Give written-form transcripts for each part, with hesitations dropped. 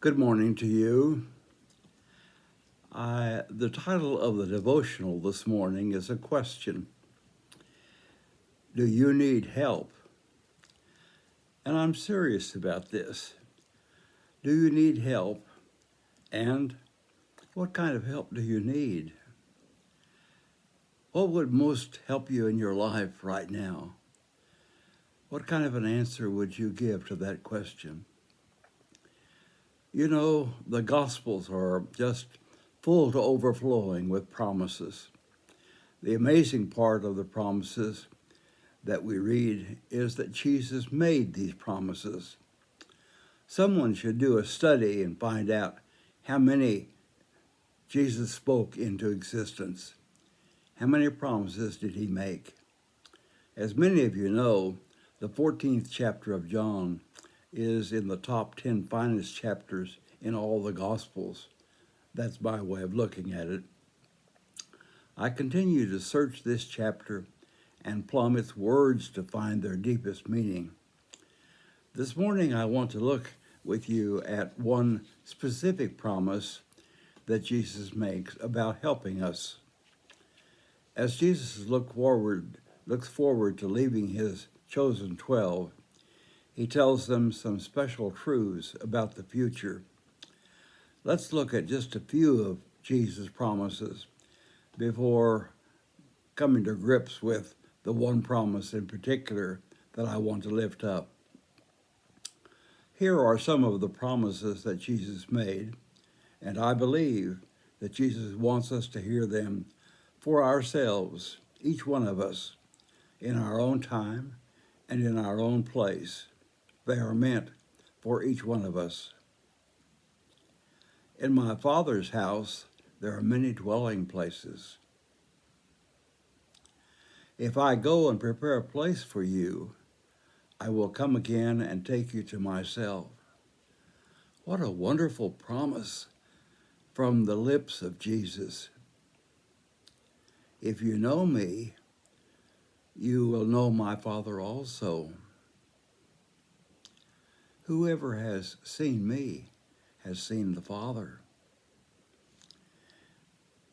Good morning to you. The title of the devotional this morning is a question. Do you need help? And I'm serious about this. Do you need help? And what kind of help do you need? What would most help you in your life right now? What kind of an answer would you give to that question? You know, the Gospels are just full to overflowing with promises. The amazing part of the promises that we read is that Jesus made these promises. Someone should do a study and find out how many Jesus spoke into existence. How many promises did he make? As many of you know, the 14th chapter of John is in the top 10 finest chapters in all the Gospels. That's my way of looking at it. I continue to search this chapter and plumb its words to find their deepest meaning. This morning I want to look with you at one specific promise that Jesus makes about helping us. As Jesus looks forward to leaving his chosen 12, he tells them some special truths about the future. Let's look at just a few of Jesus' promises before coming to grips with the one promise in particular that I want to lift up. Here are some of the promises that Jesus made, and I believe that Jesus wants us to hear them for ourselves, each one of us, in our own time and in our own place. They are meant for each one of us. In my Father's house, there are many dwelling places. If I go and prepare a place for you, I will come again and take you to myself. What a wonderful promise from the lips of Jesus. If you know me, you will know my Father also. Whoever has seen me has seen the Father.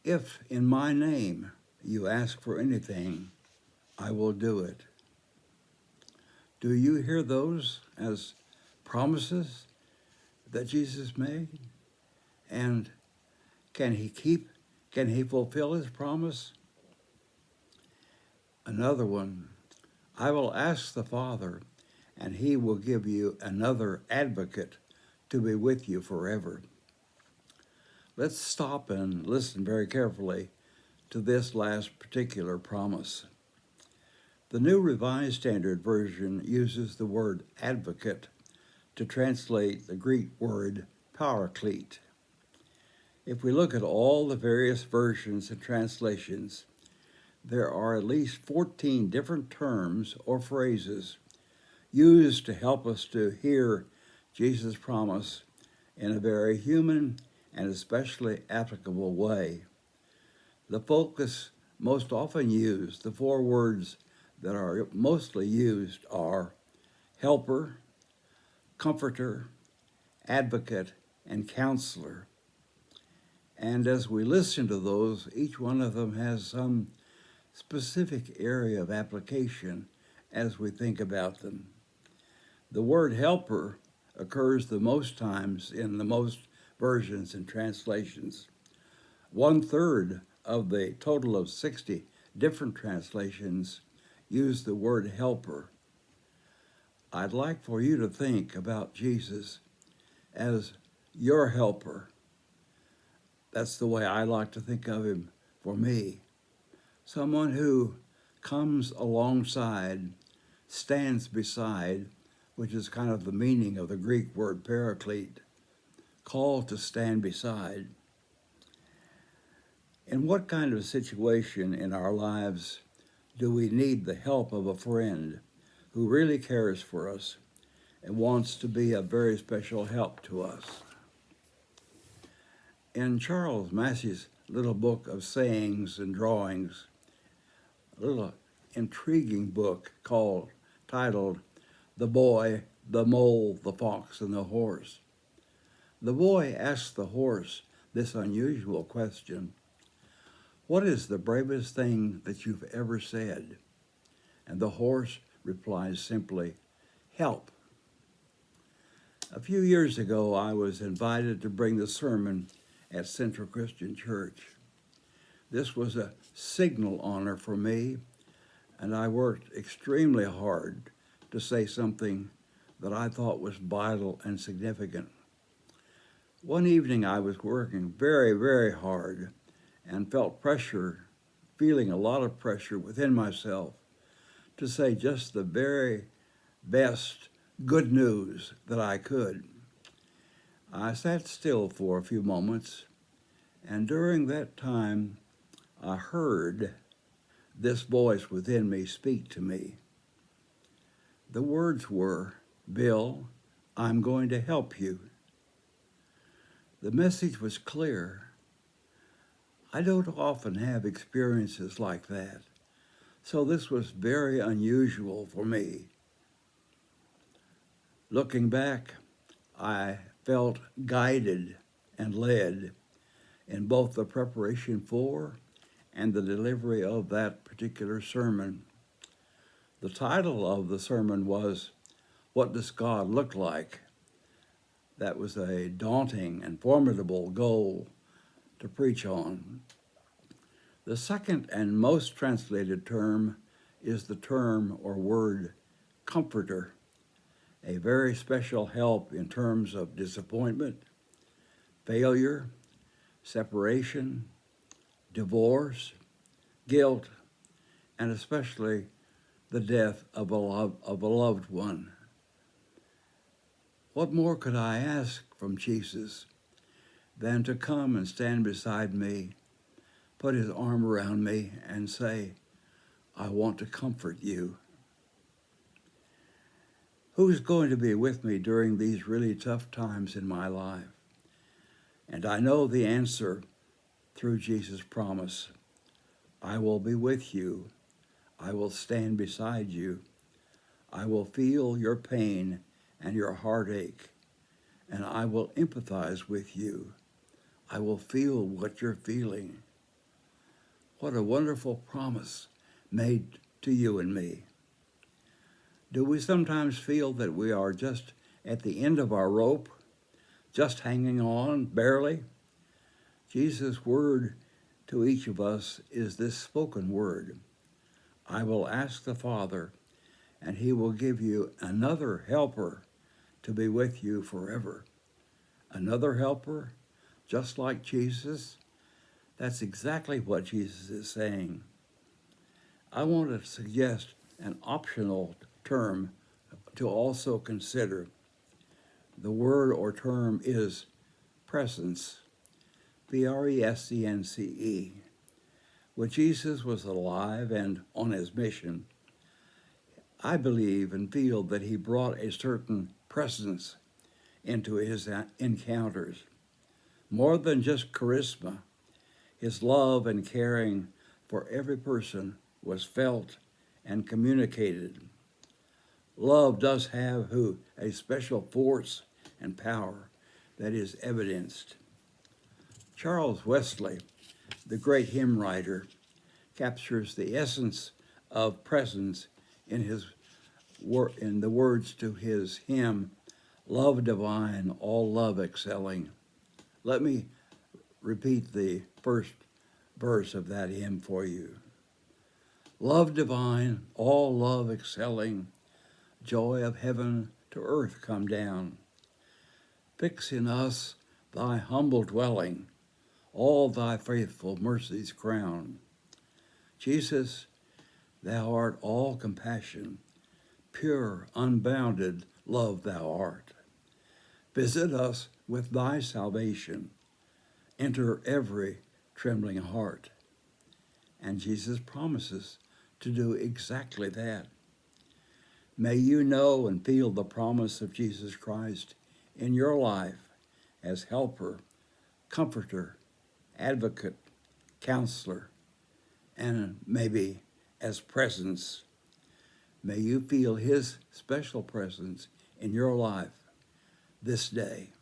If in my name you ask for anything, I will do it. Do you hear those as promises that Jesus made? And can he fulfill his promise? Another one, I will ask the Father, and he will give you another advocate to be with you forever. Let's stop and listen very carefully to this last particular promise. The New Revised Standard Version uses the word advocate to translate the Greek word paraclete. If we look at all the various versions and translations, there are at least 14 different terms or phrases used to help us to hear Jesus' promise in a very human and especially applicable way. The focus most often used, the four words that are mostly used are helper, comforter, advocate, and counselor. And as we listen to those, each one of them has some specific area of application as we think about them. The word helper occurs the most times in the most versions and translations. 1/3 of the total of 60 different translations use the word helper. I'd like for you to think about Jesus as your helper. That's the way I like to think of him for me. Someone who comes alongside, stands beside, which is kind of the meaning of the Greek word paraclete, called to stand beside. In what kind of situation in our lives do we need the help of a friend who really cares for us and wants to be a very special help to us? In Charles Massey's little book of sayings and drawings, a little intriguing book titled The Boy, the Mole, the Fox, and the Horse, The boy asked the horse this unusual question: "What is the bravest thing that you've ever said?" And the horse replies simply, "Help." A few years ago, I was invited to bring the sermon at Central Christian Church. This was a signal honor for me, and I worked extremely hard to say something that I thought was vital and significant. One evening I was working very, very hard and felt feeling a lot of pressure within myself to say just the very best good news that I could. I sat still for a few moments, and during that time I heard this voice within me speak to me. The words were, "Bill, I'm going to help you." The message was clear. I don't often have experiences like that, so this was very unusual for me. Looking back, I felt guided and led in both the preparation for and the delivery of that particular sermon. The title of the sermon was, "What Does God Look Like?" That was a daunting and formidable goal to preach on. The second and most translated term is the term or word comforter, a very special help in terms of disappointment, failure, separation, divorce, guilt, and especially the death of a loved one. What more could I ask from Jesus than to come and stand beside me, put his arm around me, and say, "I want to comfort you"? Who's going to be with me during these really tough times in my life? And I know the answer through Jesus' promise. I will be with you. I will stand beside you. I will feel your pain and your heartache, and I will empathize with you. I will feel what you're feeling. What a wonderful promise made to you and me. Do we sometimes feel that we are just at the end of our rope, just hanging on, barely? Jesus' word to each of us is this spoken word: "I will ask the Father, and he will give you another helper to be with you forever." Another helper, just like Jesus? That's exactly what Jesus is saying. I want to suggest an optional term to also consider. The word or term is presence, Presence. When Jesus was alive and on his mission, I believe and feel that he brought a certain presence into his encounters. More than just charisma, his love and caring for every person was felt and communicated. Love does have a special force and power that is evidenced. Charles Wesley, the great hymn writer, captures the essence of presence in the words to his hymn, "Love Divine, All Love Excelling." Let me repeat the first verse of that hymn for you. "Love divine, all love excelling, joy of heaven to earth come down. Fix in us thy humble dwelling, all thy faithful mercies crown. Jesus, thou art all compassion, pure, unbounded love thou art. Visit us with thy salvation, enter every trembling heart." And Jesus promises to do exactly that. May you know and feel the promise of Jesus Christ in your life as helper, comforter, advocate, counselor, and maybe as presence. May you feel his special presence in your life this day.